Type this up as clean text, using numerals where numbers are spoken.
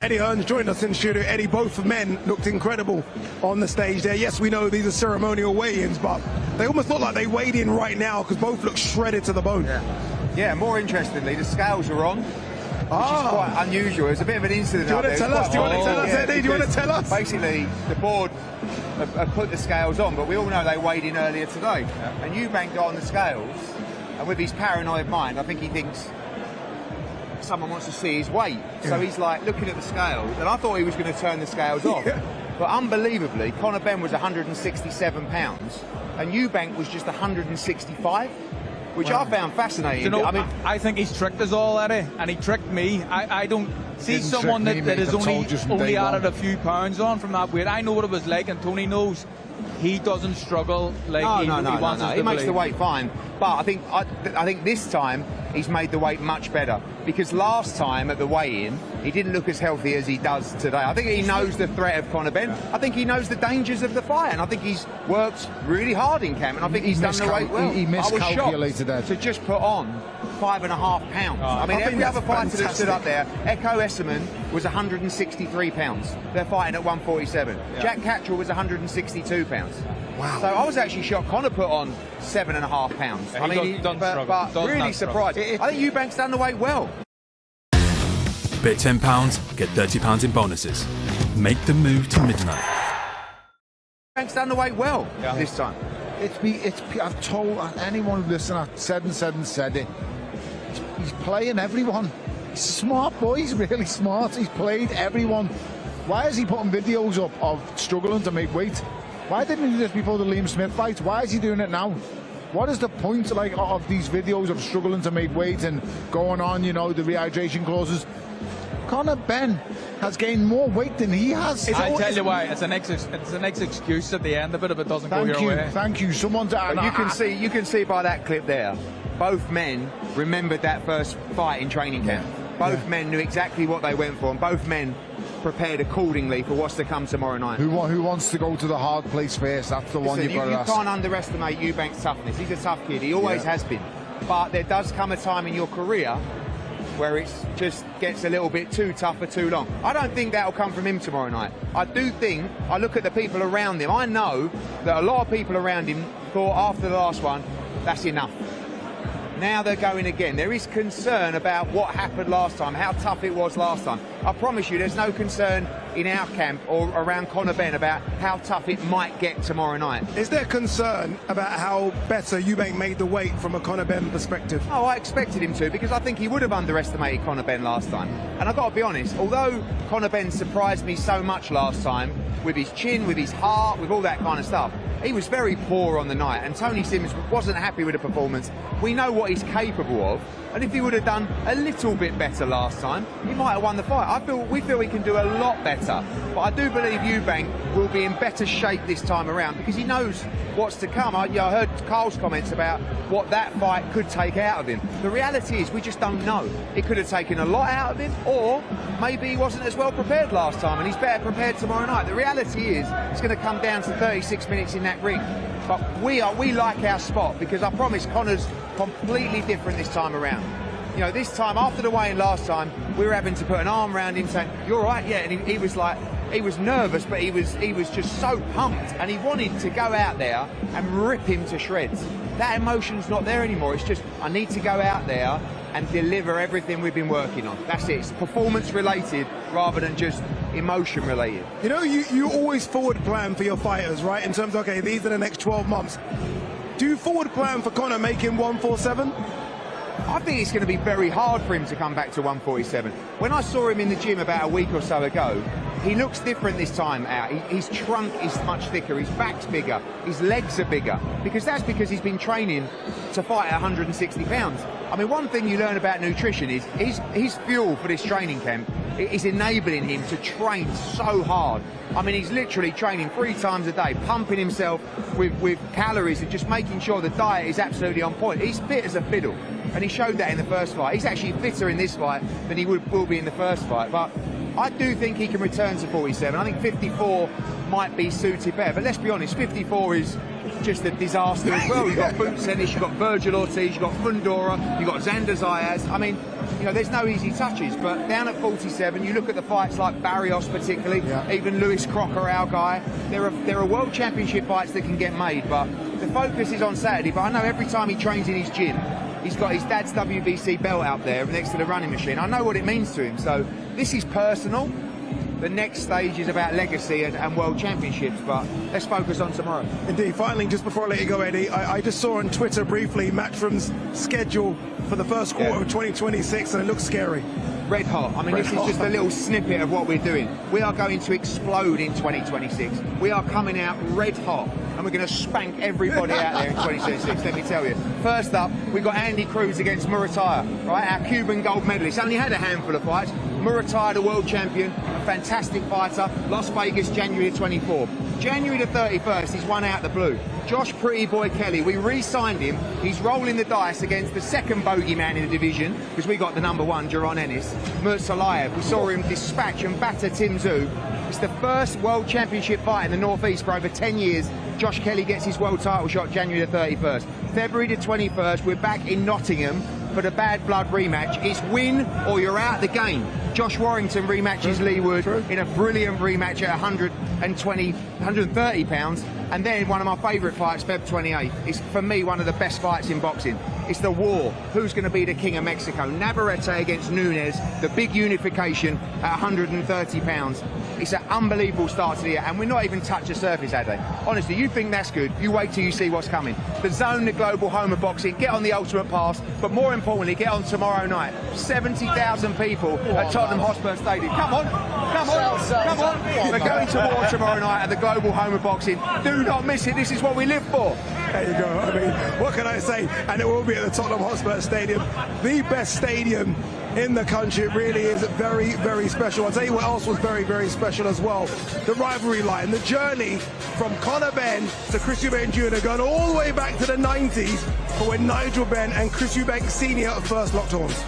Eddie Hearn's joined us in the studio. Eddie, both men looked incredible on the stage there. Yes, we know these are ceremonial weigh-ins, but they almost look like they weighed in right now because both look shredded to the bone. Yeah, more interestingly, the scales are on, which is quite unusual. There's a bit of an incident. Do you want to tell us? Do you want to tell us, Eddie? Do you want to tell us? Basically, the board have put the scales on, but we all know they weighed in earlier today. And Eubank got on the scales, and with his paranoid mind, I think he thinks someone wants to see his weight. So he's like looking at the scales, and I thought he was going to turn the scales off. But unbelievably, Conor Benn was 167 pounds, and Eubank was just 165. Which I found fascinating. You know, I mean, I think he's tricked us all, Eddie, and he tricked me. I don't see someone that has only added a few pounds on from that weight. I know what it was like, and Tony knows he doesn't struggle like he wants us to He makes believe. the weight fine, but I think this time he's made the weight much better, because last time at the weigh-in he didn't look as healthy as he does today. I think he knows the threat of Conor Benn. I think he knows the dangers of the fight, and I think he's worked really hard in camp, and I think he's done the weight well. He miscalculated that. To just put on 5.5 pounds. I mean, every other fighter that stood up there, Echo Esserman was 163 pounds. They're fighting at 147. Jack Cattrall was 162 pounds. Wow. So I was actually shocked. Conor put on 7.5 pounds. I mean, but really surprised. I think Eubank's done the weight well. Bet £10, get £30 in bonuses. Make the move to midnight. Eubank's done the weight well this time. I've told anyone who listened, I've said it. He's playing everyone. He's a smart boy. He's really smart. He's played everyone. Why is he putting videos up of struggling to make weight? Why didn't he do this before the Liam Smith fight? Why is he doing it now? What is the point of these videos of struggling to make weight and going on, the rehydration clauses? Conor Benn has gained more weight than he has. I tell you why, it's an excuse at the end of it if it doesn't go your way. Thank you. You can see by that clip there, both men remembered that first fight in training camp. Both men knew exactly what they went for, and both men prepared accordingly for what's to come tomorrow night. Who wants to go to the hard place first? That's the one you've got to ask. You can't underestimate Eubank's toughness. He's a tough kid. He always has been. But there does come a time in your career where it just gets a little bit too tough for too long. I don't think that'll come from him tomorrow night. I look at the people around him. I know that a lot of people around him thought after the last one, that's enough. Now they're going again. There is concern about what happened last time, how tough it was last time. I promise you there's no concern in our camp or around Conor Benn about how tough it might get tomorrow night. Is there concern about how better Eubank made the weight from a Conor Benn perspective? Oh, I expected him to, because I think he would have underestimated Conor Benn last time. And I've got to be honest, although Conor Benn surprised me so much last time, with his chin, with his heart, with all that kind of stuff, he was very poor on the night, and Tony Simmons wasn't happy with the performance. We know what he's capable of, and if he would have done a little bit better last time, he might have won the fight. We feel he can do a lot better, but I do believe Eubank will be in better shape this time around, because he knows what's to come. I heard Carl's comments about what that fight could take out of him. The reality is we just don't know. It could have taken a lot out of him, or maybe he wasn't as well prepared last time and he's better prepared tomorrow night. The reality is it's going to come down to 36 minutes in that ring. But we like our spot, because I promise Conor's completely different this time around. This time, after the weigh-in last time, we were having to put an arm around him saying, "You're right, yeah," and he was like, he was nervous, but he was just so pumped, and he wanted to go out there and rip him to shreds. That emotion's not there anymore. It's just, I need to go out there and deliver everything we've been working on. That's it. It's performance related rather than just emotion related. You always forward plan for your fighters, right? In terms of, okay, these are the next 12 months. Do you forward plan for Conor making 147? I think it's going to be very hard for him to come back to 147. When I saw him in the gym about a week or so ago, he looks different this time out. His trunk is much thicker, his back's bigger, his legs are bigger, because he's been training to fight at 160 pounds. I mean, one thing you learn about nutrition is his fuel for this training camp is enabling him to train so hard. I mean, he's literally training 3 times a day, pumping himself with calories and just making sure the diet is absolutely on point. He's fit as a fiddle, and he showed that in the first fight. He's actually fitter in this fight than he will be in the first fight. But I do think he can return to 47. I think 54 might be suited better. But let's be honest, 54 is just a disaster as well. You've got Boots Ennis, you've got Virgil Ortiz, you've got Fundora, you've got Xander Zayas. I mean, you know, there's no easy touches. But down at 47, you look at the fights like Barrios particularly, even Lewis Crocker, our guy. There are world championship fights that can get made, but the focus is on Saturday. But I know every time he trains in his gym, he's got his dad's WBC belt out there next to the running machine. I know what it means to him. So this is personal. The next stage is about legacy and world championships, but let's focus on tomorrow. Indeed. Finally, just before I let you go, Eddie, I just saw on Twitter briefly Matchroom's schedule for the first quarter of 2026, and it looks scary. Red hot. I mean, this is just a little snippet of what we're doing. We are going to explode in 2026. We are coming out red hot, and we're going to spank everybody out there in 2026, let me tell you. First up, we've got Andy Cruz against Murataya, right? Our Cuban gold medalist. Only had a handful of fights. Murataya, the world champion, a fantastic fighter. Las Vegas, January the 24th. January the 31st, he's won out the blue. Josh Pretty Boy Kelly, we re-signed him. He's rolling the dice against the second bogeyman in the division, because we got the #1, Jaron Ennis, Murtsalayev. We saw him dispatch and batter Tim Tszyu. It's the first world championship fight in the Northeast for over 10 years. Josh Kelly gets his world title shot January the 31st. February the 21st, we're back in Nottingham for the Bad Blood rematch. It's win or you're out the game. Josh Warrington rematches Lee Wood in a brilliant rematch at 130 pounds. And then one of my favourite fights, Feb 28th, is for me one of the best fights in boxing. It's the war. Who's going to be the king of Mexico? Navarrete against Nunes, the big unification at 130 pounds. It's an unbelievable start to the year, and we're not even touched the surface, Ade. Honestly, you think that's good? You wait till you see what's coming. The Zone, the global home of boxing, get on the Ultimate Pass, but more importantly, get on tomorrow night. 70,000 people at Tottenham Hotspur Stadium. Come on, come on, come on. We're going to war tomorrow night at the global home of boxing. Do not miss it. This is what we live for. There you go. I mean, what can I say? And it will be at the Tottenham Hotspur Stadium, the best stadium in the country. It really is very, very special. I'll tell you what else was very, very special as well. The rivalry line, the journey from Conor Benn to Chris Eubank Jr. going all the way back to the 90s for when Nigel Benn and Chris Eubank Sr. first locked horns.